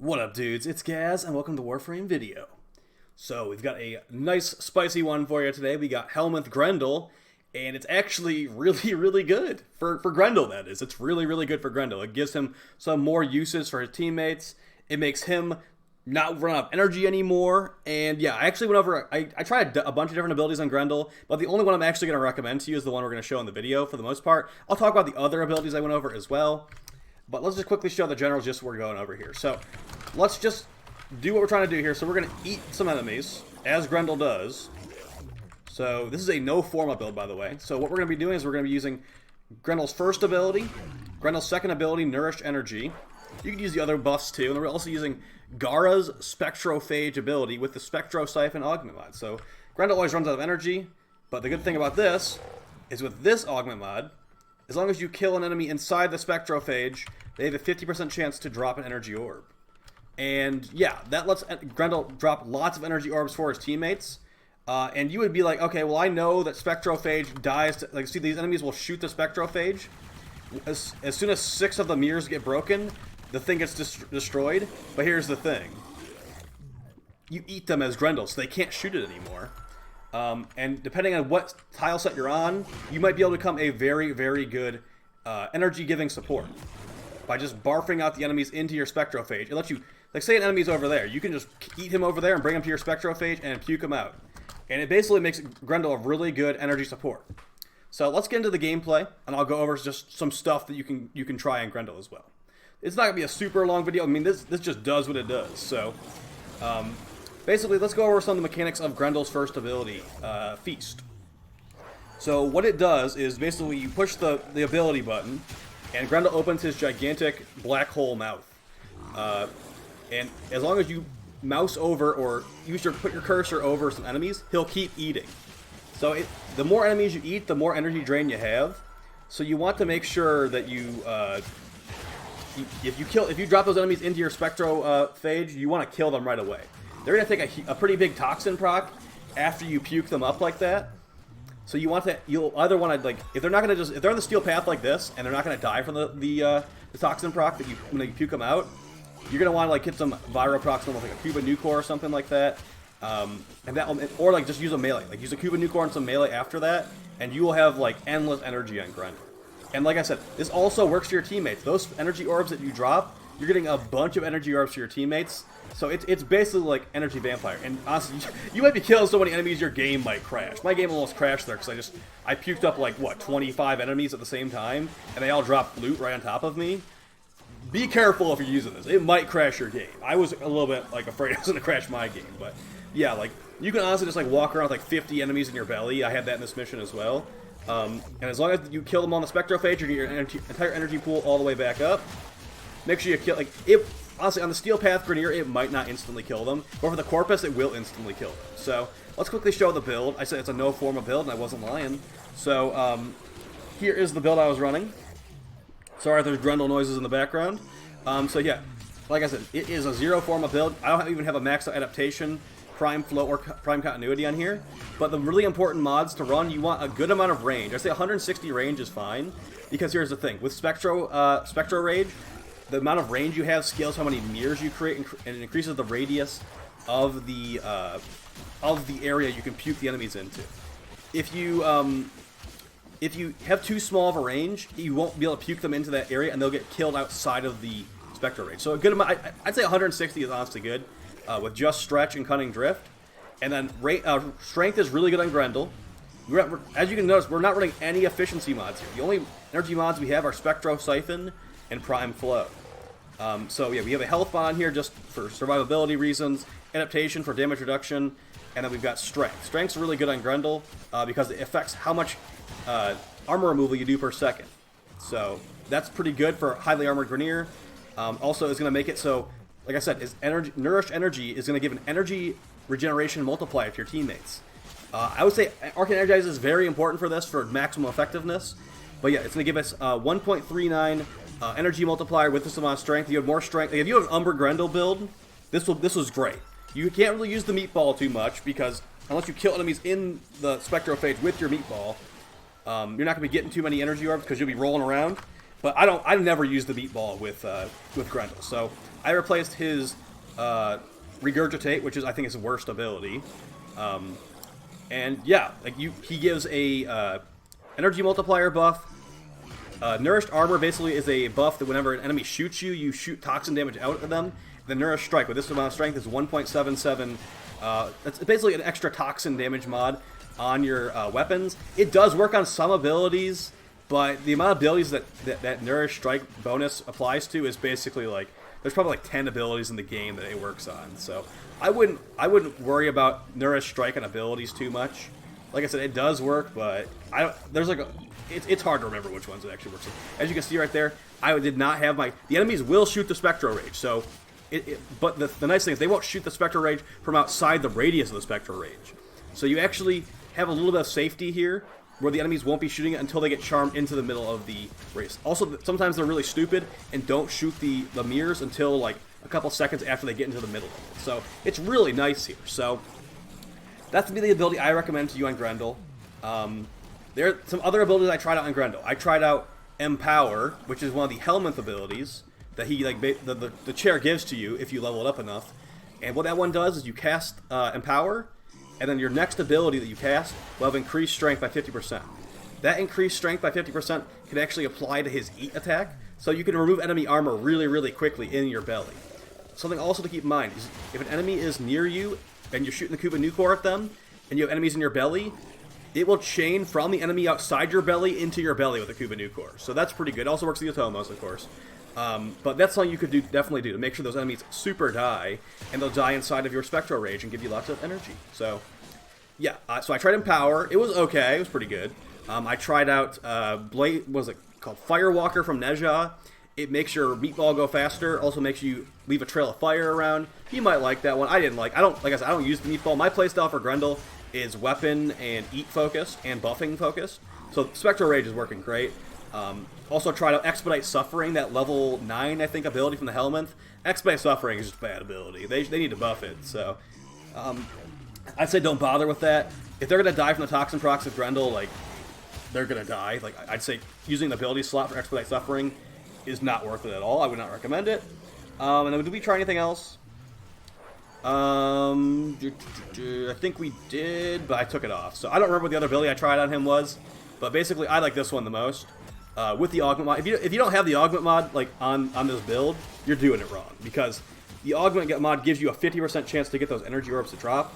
What up, dudes? It's Gaz, and welcome to Warframe video. So, we've got a nice, spicy one for you today. We got Helminth Grendel, and it's actually really good. For Grendel, that is. It's really good for Grendel. It gives him some more uses for his teammates. It makes him not run out of energy anymore. And yeah, I actually went over, I tried a bunch of different abilities on Grendel, but the only one I'm actually going to recommend to you is the one we're going to show in the video for the most part. I'll talk about the other abilities I went over as well. But let's just quickly show the general gist we're going over here. So, let's just do what we're trying to do here. So we're going to eat some enemies, as Grendel does. So, this is a no Forma build, by the way. So, what we're going to be doing is we're going to be using Grendel's first ability, Grendel's second ability, Nourished Energy. You can use the other buffs too. And we're also using Gara's Spectrophage ability with the Spectro Siphon Augment mod. So, Grendel always runs out of energy. But the good thing about this is with this Augment mod, as long as you kill an enemy inside the Spectrophage, they have a 50% chance to drop an energy orb. And yeah, that lets Grendel drop lots of energy orbs for his teammates. And you would be like, okay, well I know that Spectrophage dies, like see these enemies will shoot the Spectrophage. As soon as 6 of the mirrors get broken, the thing gets destroyed. But here's the thing. You eat them as Grendel, so they can't shoot it anymore. And depending on what tile set you're on, you might be able to become a very good energy-giving support by just barfing out the enemies into your Spectrophage. It lets you, like say an enemy's over there, you can just eat him over there and bring him to your Spectrophage and puke him out. And it basically makes Grendel a really good energy support. So let's get into the gameplay, and I'll go over just some stuff that you can try on Grendel as well. It's not going to be a super long video. I mean, this just does what it does. So, basically, let's go over some of the mechanics of Grendel's first ability, Feast. So what it does is basically you push the ability button, and Grendel opens his gigantic black hole mouth. And as long as you mouse over or put your cursor over some enemies, he'll keep eating. So the more enemies you eat, the more energy drain you have. So you want to make sure that if you drop those enemies into your Spectrophage, you want to kill them right away. They're going to take a pretty big toxin proc after you puke them up like that. So you'll either want to, like, if they're on the steel path like this, and they're not going to die from the toxin proc when you puke them out, you're going to want to, like, hit some Viro procs, almost like a Cuba Nucor or something like that. Or, like, just use a melee. Like, use a Cuba Nucor and some melee after that, and you will have, like, endless energy on Grendel. And like I said, this also works for your teammates. Those energy orbs that you drop, you're getting a bunch of energy orbs for your teammates. So it's basically like energy vampire. And honestly, you might be killing so many enemies your game might crash. My game almost crashed there because I puked up like, what, 25 enemies at the same time? And they all dropped loot right on top of me. Be careful if you're using this. It might crash your game. I was a little bit like afraid it was going to crash my game. But yeah, like you can honestly just like walk around with like 50 enemies in your belly. I had that in this mission as well. And as long as you kill them on the Spectrophage, you get your entire energy pool all the way back up. Make sure you kill, like, honestly, on the Steel Path Grenier, it might not instantly kill them, but for the Corpus, it will instantly kill them. So, let's quickly show the build. I said it's a no Forma build, and I wasn't lying. So, here is the build I was running. Sorry if there's Grendel noises in the background. So yeah, like I said, it is a zero Forma build. I don't even have a max adaptation, prime flow, or prime continuity on here. But the really important mods to run, you want a good amount of range. I say 160 range is fine, because here's the thing. With Spectro Rage, the amount of range you have scales how many mirrors you create, and it increases the radius of the area you can puke the enemies into. If you have too small of a range, you won't be able to puke them into that area, and they'll get killed outside of the Spectro Rage. So a good amount, I'd say 160 is honestly good, with just Stretch and Cunning Drift. And then Strength is really good on Grendel. As you can notice, we're not running any efficiency mods here. The only energy mods we have are Spectro Siphon and Prime Flow. So yeah, we have a health bond here just for survivability reasons, adaptation for damage reduction, and then we've got Strength. Strength's really good on Grendel because it affects how much armor removal you do per second. So that's pretty good for highly armored Grenier. Also, it's going to make it so, like I said, Nourished Energy is going to give an energy regeneration multiplier to your teammates. I would say Arcane Energize is very important for this for maximum effectiveness. But yeah, it's going to give us 1.39 energy multiplier with this amount of strength. You have more strength. Like if you have an Umber Grendel build, this was great. You can't really use the meatball too much because unless you kill enemies in the Spectrophage with your meatball, you're not going to be getting too many energy orbs because you'll be rolling around. But I never use the meatball with Grendel. So I replaced his Regurgitate, which is I think his worst ability. And yeah, like he gives a energy multiplier buff. Nourished Armor basically is a buff that whenever an enemy shoots you, you shoot toxin damage out of them. The Nourished Strike with this amount of strength is 1.77. That's basically an extra toxin damage mod on your weapons. It does work on some abilities, but the amount of abilities that Nourished Strike bonus applies to is basically like there's probably like 10 abilities in the game that it works on. So I wouldn't worry about Nourished Strike on abilities too much. Like I said, it does work, but it's hard to remember which ones it actually works on. As you can see right there, I did not have the enemies will shoot the Spectral Rage, so but the nice thing is they won't shoot the Spectral Rage from outside the radius of the Spectral Rage. So you actually have a little bit of safety here, where the enemies won't be shooting it until they get charmed into the middle of the race. Also, sometimes they're really stupid and don't shoot the mirrors until like a couple seconds after they get into the middle of it. So it's really nice here. So that's the ability I recommend to you on Grendel. There are some other abilities I tried out on Grendel. I tried out Empower, which is one of the Helminth abilities that he the chair gives to you if you level it up enough. And what that one does is you cast Empower, and then your next ability that you cast will have increased strength by 50%. That increased strength by 50% can actually apply to his Eat attack, so you can remove enemy armor really, really quickly in your belly. Something also to keep in mind is if an enemy is near you and you're shooting the Kuba Nucor at them, and you have enemies in your belly, it will chain from the enemy outside your belly into your belly with the Kuba Nucor. So that's pretty good. It also works with the Atomos, of course. But that's something you could definitely do to make sure those enemies super die, and they'll die inside of your Spectral Rage and give you lots of energy. So, yeah. So I tried Empower. It was okay. It was pretty good. I tried out Blade. What was it called? Firewalker from Nezha. It makes your meatball go faster. Also makes you leave a trail of fire around. You might like that one. I didn't like. Like I said, I don't use the meatball. My playstyle for Grendel is weapon and eat focused and buffing focused. So Spectral Rage is working great. Also tried out Expedite Suffering, that level 9, I think, ability from the Helminth. Expedite Suffering is just a bad ability. They need to buff it, so I'd say don't bother with that. If they're going to die from the Toxin procs of Grendel, like, they're going to die. Like, I'd say using the ability slot for Expedite Suffering is not worth it at all. I would not recommend it. And then did we try anything else? I think we did, but I took it off. So I don't remember what the other ability I tried on him was, but basically I like this one the most. With the Augment mod, if you don't have the Augment mod like on this build, you're doing it wrong, because the Augment mod gives you a 50% chance to get those energy orbs to drop.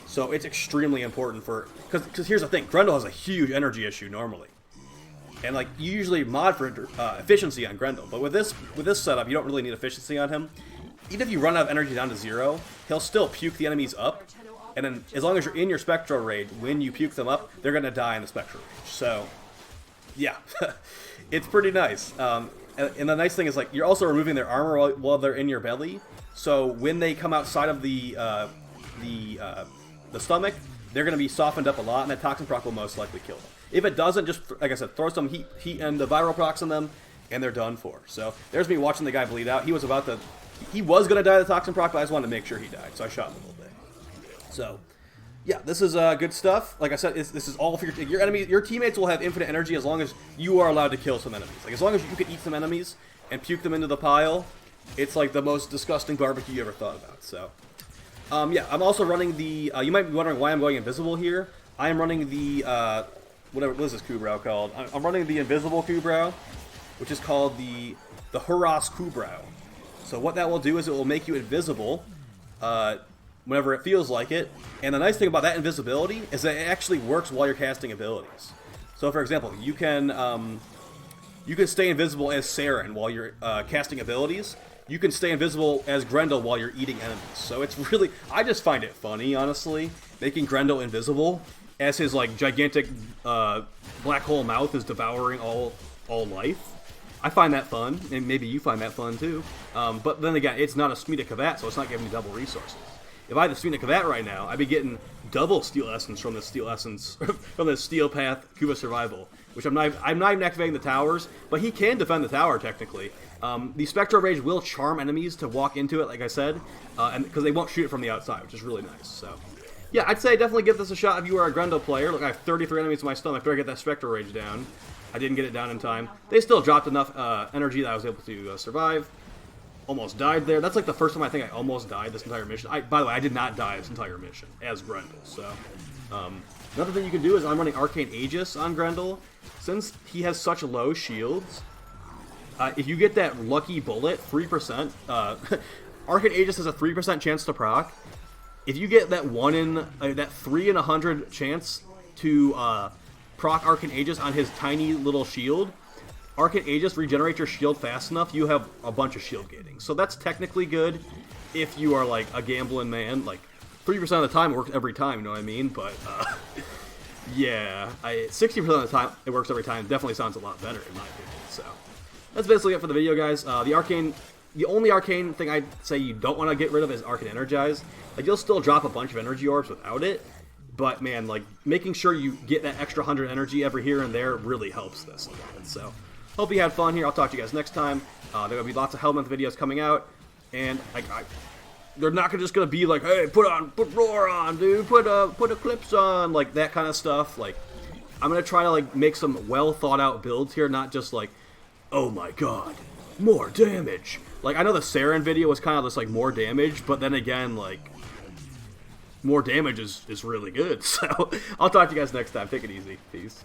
So it's extremely important because here's the thing, Grendel has a huge energy issue normally, and like you usually mod for efficiency on Grendel, but with this setup you don't really need efficiency on him. Even if you run out of energy down to 0, he'll still puke the enemies up, and then as long as you're in your Spectral Rage, when you puke them up, they're gonna die in the Spectral Rage. So yeah, it's pretty nice. And the nice thing is, like, you're also removing their armor while they're in your belly. So when they come outside of the stomach, they're going to be softened up a lot, and that Toxin proc will most likely kill them. If it doesn't, just like I said, throw some heat and the viral procs on them, and they're done for. So there's me watching the guy bleed out. He was going to die of the Toxin proc, but I just wanted to make sure he died, so I shot him a little bit. So yeah, this is good stuff. Like I said, this is all for your enemy. Your teammates will have infinite energy as long as you are allowed to kill some enemies. Like, as long as you can eat some enemies and puke them into the pile, it's like the most disgusting barbecue you ever thought about. So, yeah, I'm also running the. You might be wondering why I'm going invisible here. I am running the what is this Kubrau called? I'm running the invisible Kubrau, which is called the Huras Kubrau. So what that will do is it will make you invisible. Whenever it feels like it. And the nice thing about that invisibility is that it actually works while you're casting abilities. So for example, you can stay invisible as Saren while you're casting abilities. You can stay invisible as Grendel while you're eating enemies. So it's really, I just find it funny, honestly, making Grendel invisible as his like gigantic black hole mouth is devouring all life. I find that fun, and maybe you find that fun too. But then again, it's not a Smita Kavat, so it's not giving me double resources. If I had the Smita Kavat right now, I'd be getting double Steel Essence from the Steel Essence from the Steel Path Kuba Survival, which I'm not even activating the towers, but he can defend the tower technically. The Spectral Rage will charm enemies to walk into it, like I said, and because they won't shoot it from the outside, which is really nice. So, yeah, I'd say definitely give this a shot if you are a Grendel player. Look, I have 33 enemies in my stomach after I get that Spectral Rage down. I didn't get it down in time. They still dropped enough energy that I was able to survive. almost died there. That's like the first time I think I almost died this entire mission. By the way, I did not die this entire mission as Grendel. So another thing you can do is I'm running Arcane Aegis on Grendel. Since he has such low shields, if you get that lucky bullet, 3%, Arcane Aegis has a 3% chance to proc. If you get that that 3 in 100 chance to proc Arcane Aegis on his tiny little shield, Arcane Aegis regenerates your shield fast enough, you have a bunch of shield gating. So that's technically good if you are like a gambling man. Like 3% of the time it works every time, you know what I mean? But yeah, 60% of the time it works every time. Definitely sounds a lot better in my opinion. So that's basically it for the video, guys. The only arcane thing I'd say you don't want to get rid of is Arcane Energize. Like, you'll still drop a bunch of energy orbs without it, but man, like, making sure you get that extra 100 energy every here and there really helps this a lot. So, hope you had fun here. I'll talk to you guys next time. There will be lots of Helminth videos coming out, and they're not just gonna be like, hey, put Roar on, dude, put Eclipse on, like that kind of stuff. Like, I'm gonna try to like make some well thought out builds here, not just like, oh my god, more damage. Like, I know the Saren video was kind of just like more damage, but then again, like, more damage is really good. So I'll talk to you guys next time. Take it easy. Peace.